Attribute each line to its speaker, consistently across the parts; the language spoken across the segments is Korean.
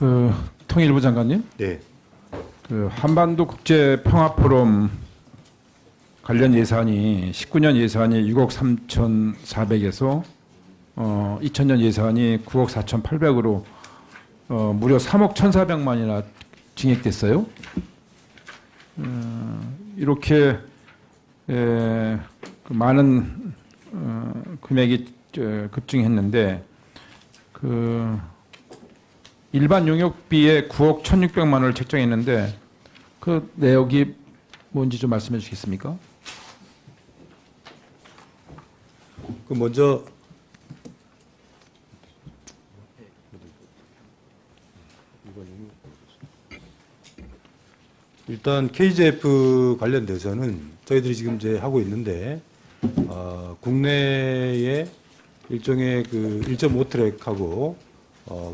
Speaker 1: 그 통일부 장관님,
Speaker 2: 네.
Speaker 1: 그 한반도 국제 평화 포럼 관련 예산이 19년 예산이 6억 3,400에서 2000년 예산이 9억 4,800으로 무려 3억 1,400만이나 증액됐어요. 이렇게 그 많은 금액이 급증했는데 그 일반 용역비에 9억 1,600만 원을 책정했는데 그 내역이 뭔지 좀 말씀해 주시겠습니까?
Speaker 2: 그 먼저 일단 KGF 관련돼서는 저희들이 지금 이제 하고 있는데 국내에 일종의 그 1.5트랙하고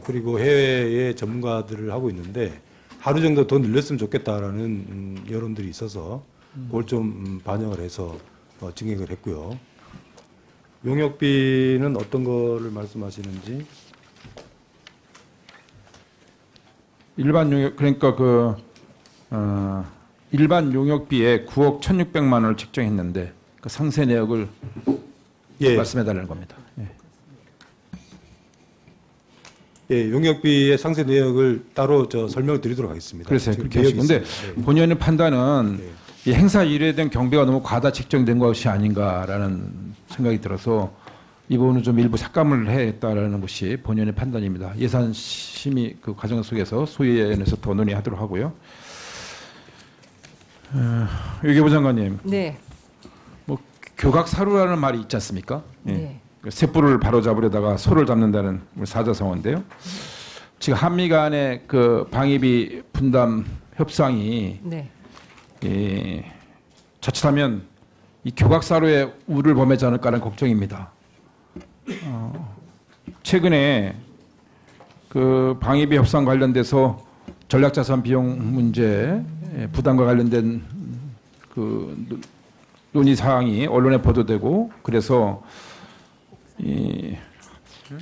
Speaker 2: 그리고 해외의 전문가들을 하고 있는데 하루 정도 더 늘렸으면 좋겠다라는 여론들이 있어서 그걸 좀 반영을 해서 증액을 했고요. 용역비는 어떤 거를 말씀하시는지?
Speaker 1: 일반 용역 그러니까 일반 용역비에 9억 1,600만 원을 책정했는데 그 상세 내역을 말씀해 달라는 겁니다.
Speaker 2: 예, 용역비의 상세 내역을 따로 설명을 드리도록 하겠습니다.
Speaker 1: 그래서 그렇게 하시고 근데 본연의 판단은 이 행사 일에 대한 경비가 너무 과다 책정된 것이 아닌가라는 생각이 들어서 이 부분은 좀 일부 삭감을 했다라는 것이 본연의 판단입니다. 예산 심의 그 과정 속에서 소위원회에서 더 논의하도록 하고요. 외교부 장관님,
Speaker 3: 네.
Speaker 1: 뭐 교각사루라는 말이 있지 않습니까?
Speaker 3: 네.
Speaker 1: 셋불을 바로잡으려다가 소를 잡는다는 사자성어인데요. 지금 한미 간의 그 방위비 분담 협상이
Speaker 3: 네.
Speaker 1: 자칫하면 이 교각사루의 우를 범하지 않을까라는 걱정입니다. 최근에 그 방위비 협상 관련돼서 전략자산 비용 문제 부담과 관련된 그 논의 사항이 언론에 보도되고 그래서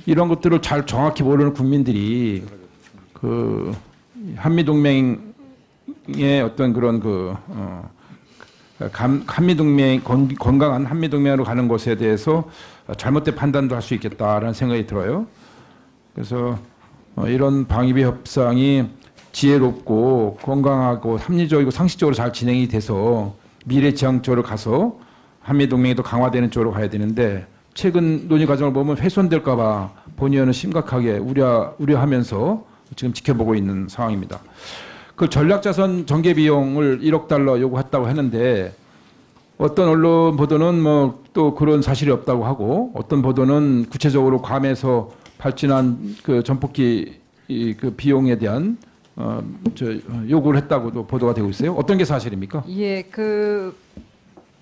Speaker 1: 이런 것들을 잘 정확히 모르는 국민들이 그 한미 동맹의 어떤 그런 한미 동맹 건강한 한미 동맹으로 가는 것에 대해서 잘못된 판단도 할 수 있겠다라는 생각이 들어요. 그래서 이런 방위비 협상이 지혜롭고 건강하고 합리적이고 상식적으로 잘 진행이 돼서 미래지향적으로 가서 한미 동맹이 더 강화되는 쪽으로 가야 되는데 최근 논의 과정을 보면 훼손될까 봐 본의원은 심각하게 우려하면서 지금 지켜보고 있는 상황입니다. 그 전략자산 전개 비용을 1억 달러 요구했다고 했는데 어떤 언론 보도는 뭐 또 그런 사실이 없다고 하고 어떤 보도는 구체적으로 괌에서 발진한 그 전폭기 그 비용에 대한 요구를 했다고도 보도가 되고 있어요. 어떤 게 사실입니까?
Speaker 3: 예,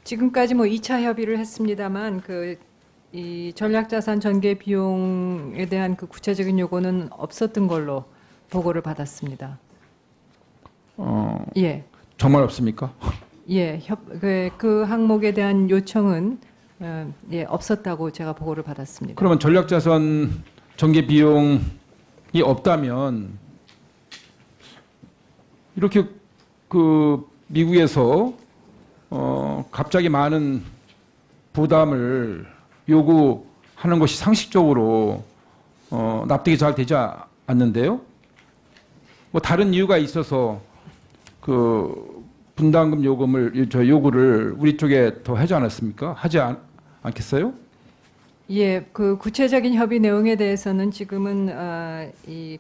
Speaker 3: 지금까지 뭐 2차 협의를 했습니다만 이 전략자산 전개 비용에 대한 그 구체적인 요구는 없었던 걸로 보고를 받았습니다. 예.
Speaker 1: 정말 없습니까?
Speaker 3: 예, 그 항목에 대한 요청은 없었다고 제가 보고를 받았습니다.
Speaker 1: 그러면 전략자산 전개 비용이 없다면 이렇게 그 미국에서 갑자기 많은 부담을 요구하는 것이 상식적으로 납득이 잘 되지 않는데요. 뭐 다른 이유가 있어서 그 분담금 요구를 우리 쪽에 더 하지 않았습니까? 하지 않겠어요?
Speaker 3: 예, 그 구체적인 협의 내용에 대해서는 지금은 이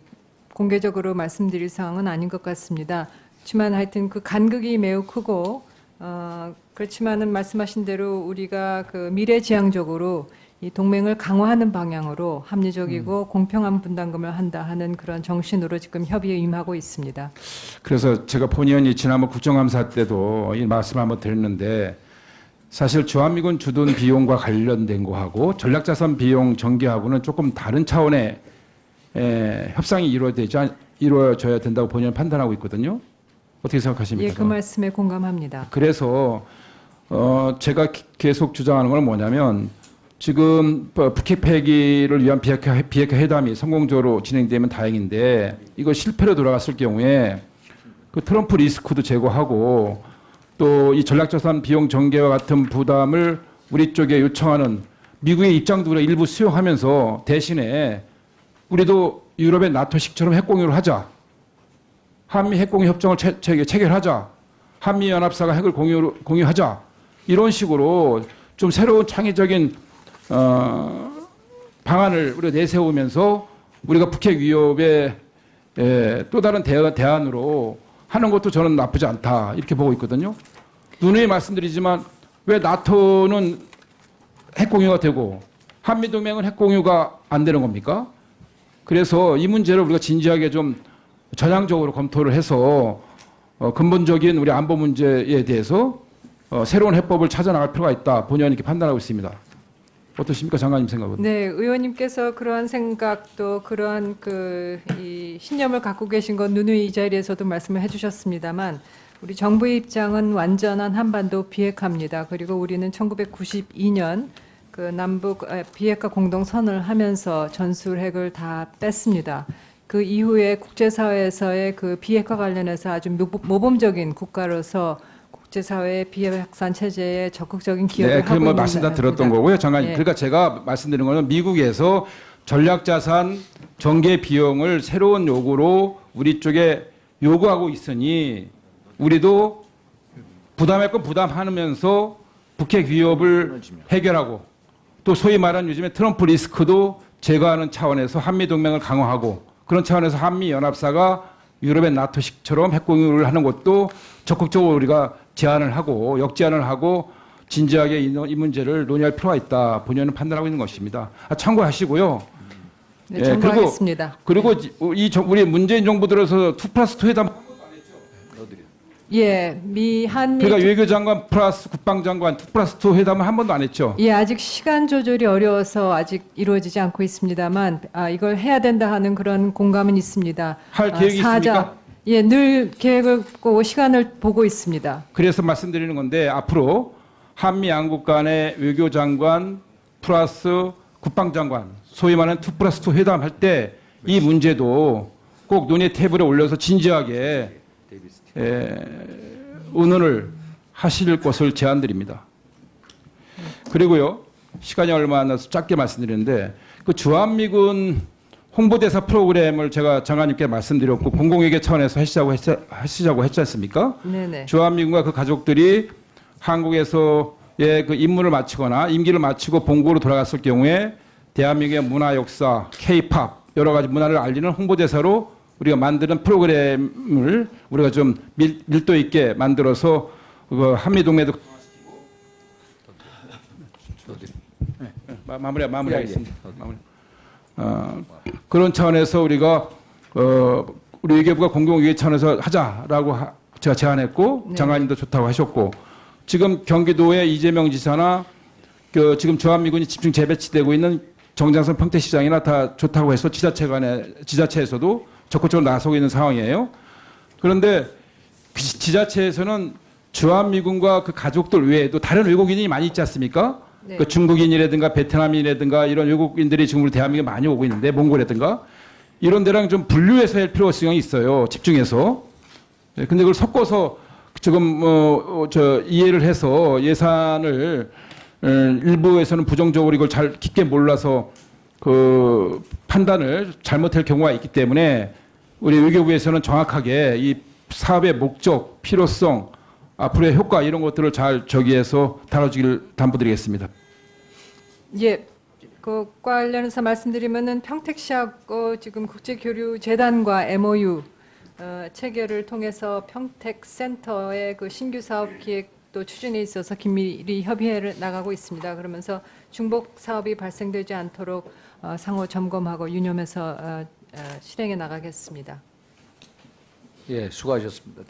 Speaker 3: 공개적으로 말씀드릴 사항은 아닌 것 같습니다. 그렇지만 하여튼 그 간극이 매우 크고 그렇지만은 말씀하신 대로 우리가 그 미래지향적으로 이 동맹을 강화하는 방향으로 합리적이고 공평한 분담금을 한다 하는 그런 정신으로 지금 협의에 임하고 있습니다.
Speaker 1: 그래서 제가 본의원이 지난번 국정감사 때도 이 말씀 한번 드렸는데 사실 주한미군 주둔 비용과 관련된 거하고 전략자산 비용 전개하고는 조금 다른 차원의 협상이 이루어져야 된다고 본의원 판단하고 있거든요. 어떻게 생각하십니까?
Speaker 3: 예, 그 말씀에 공감합니다.
Speaker 1: 그래서 제가 계속 주장하는 건 뭐냐면 지금 북핵 폐기를 위한 비핵화 회담이 성공적으로 진행되면 다행인데 이거 실패로 돌아갔을 경우에 그 트럼프 리스크도 제거하고 또 이 전략자산 비용 전개와 같은 부담을 우리 쪽에 요청하는 미국의 입장도 우리가 일부 수용하면서 대신에 우리도 유럽의 나토식처럼 핵공유를 하자. 한미 핵공유 협정을 체결하자. 한미 연합사가 핵을 공유하자. 이런 식으로 좀 새로운 창의적인 방안을 우리가 내세우면서 우리가 북핵 위협에 또 다른 대안으로 하는 것도 저는 나쁘지 않다 이렇게 보고 있거든요. 누누이 말씀드리지만 왜 나토는 핵공유가 되고 한미동맹은 핵공유가 안 되는 겁니까? 그래서 이 문제를 우리가 진지하게 좀 전향적으로 검토를 해서 근본적인 우리 안보 문제에 대해서 새로운 해법을 찾아나갈 필요가 있다. 본의원 이렇게 판단하고 있습니다. 어떠십니까, 장관님 생각은?
Speaker 3: 네, 의원님께서 그러한 생각도 그러한 이 신념을 갖고 계신 건 누누이 이 자리에서도 말씀을 해주셨습니다만 우리 정부의 입장은 완전한 한반도 비핵화입니다. 그리고 우리는 1992년 그 남북 비핵화 공동선언을 하면서 전술핵을 다 뺐습니다. 그 이후에 국제사회에서의 그 비핵화 관련해서 아주 모범적인 국가로서 국제사회의 비핵화산 체제에 적극적인 기여를 하고 있는
Speaker 1: 말씀 다 들었던 거고요, 장관님.
Speaker 3: 예.
Speaker 1: 그러니까 제가 말씀드린 거는 미국에서 전략자산 전개 비용을 새로운 요구로 우리 쪽에 요구하고 있으니 우리도 부담할 건 부담하면서 북핵 위협을 해결하고 또 소위 말하는 요즘에 트럼프 리스크도 제거하는 차원에서 한미동맹을 강화하고 그런 차원에서 한미연합사가 유럽의 나토식처럼 핵공유를 하는 것도 적극적으로 우리가 제안을 하고 역제안을 하고 진지하게 이 문제를 논의할 필요가 있다. 본의원은 판단하고 있는 것입니다. 참고하시고요.
Speaker 3: 네, 참고하겠습니다.
Speaker 1: 그리고 우리 문재인 정부 들어서 2+2 회담
Speaker 3: 예, 한미
Speaker 1: 그러니까 외교장관 플러스 국방장관 2+2 회담을 한 번도 안 했죠.
Speaker 3: 예, 아직 시간 조절이 어려워서 아직 이루어지지 않고 있습니다만 이걸 해야 된다 하는 그런 공감은 있습니다.
Speaker 1: 할 계획이 있습니까?
Speaker 3: 예, 늘 계획을 보고 시간을 보고 있습니다.
Speaker 1: 그래서 말씀드리는 건데 앞으로 한미 양국 간의 외교장관 플러스 국방장관 소위 말하는 2+2 회담할 때 이 문제도 꼭 논의 테이블에 올려서 진지하게 의논을 하실 것을 제안드립니다. 그리고요, 시간이 얼마 안 나서 짧게 말씀드리는데 그 주한미군 홍보대사 프로그램을 제가 장관님께 말씀드렸고 공공회계 차원에서 하시자고 했지 않습니까?
Speaker 3: 네네.
Speaker 1: 주한미군과 그 가족들이 한국에서의 그 임무를 마치거나 임기를 마치고 본국으로 돌아갔을 경우에 대한민국의 문화 역사, K-팝 여러 가지 문화를 알리는 홍보대사로 우리가 만드는 프로그램을 우리가 좀 밀도 있게 만들어서 그 한미동맹도 마무리하겠습니다. 그런 차원에서 우리가 우리 외교부가 공공위기 차원에서 하자라고 제가 제안했고
Speaker 3: 네.
Speaker 1: 장관님도 좋다고 하셨고 지금 경기도의 이재명 지사나 지금 주한미군이 집중 재배치되고 있는 정장선 평택시장이나 다 좋다고 해서 지자체에서도 적극적으로 나서고 있는 상황이에요. 그런데 그 지자체에서는 주한미군과 그 가족들 외에도 다른 외국인이 많이 있지 않습니까?
Speaker 3: 네.
Speaker 1: 그 중국인이라든가 베트남인이라든가 이런 외국인들이 지금 우리 대한민국에 많이 오고 있는데 몽골이라든가 이런 데랑 좀 분류해서 할 필요성이 있어요. 집중해서. 근데 그걸 섞어서 지금 이해를 해서 예산을 일부에서는 부정적으로 이걸 잘 깊게 몰라서 그 판단을 잘못할 경우가 있기 때문에 우리 외교부에서는 정확하게 이 사업의 목적, 필요성, 앞으로의 효과 이런 것들을 잘 저기해서 다뤄주길 당부드리겠습니다.
Speaker 3: 예, 그 관련해서 말씀드리면은 평택시하고 지금 국제교류재단과 MOU 체결을 통해서 평택센터의 그 신규 사업 기획도 추진에 있어서 긴밀히 협의를 나가고 있습니다. 그러면서 중복 사업이 발생되지 않도록 상호 점검하고 유념해서 실행해 나가겠습니다.
Speaker 4: 예, 수고하셨습니다.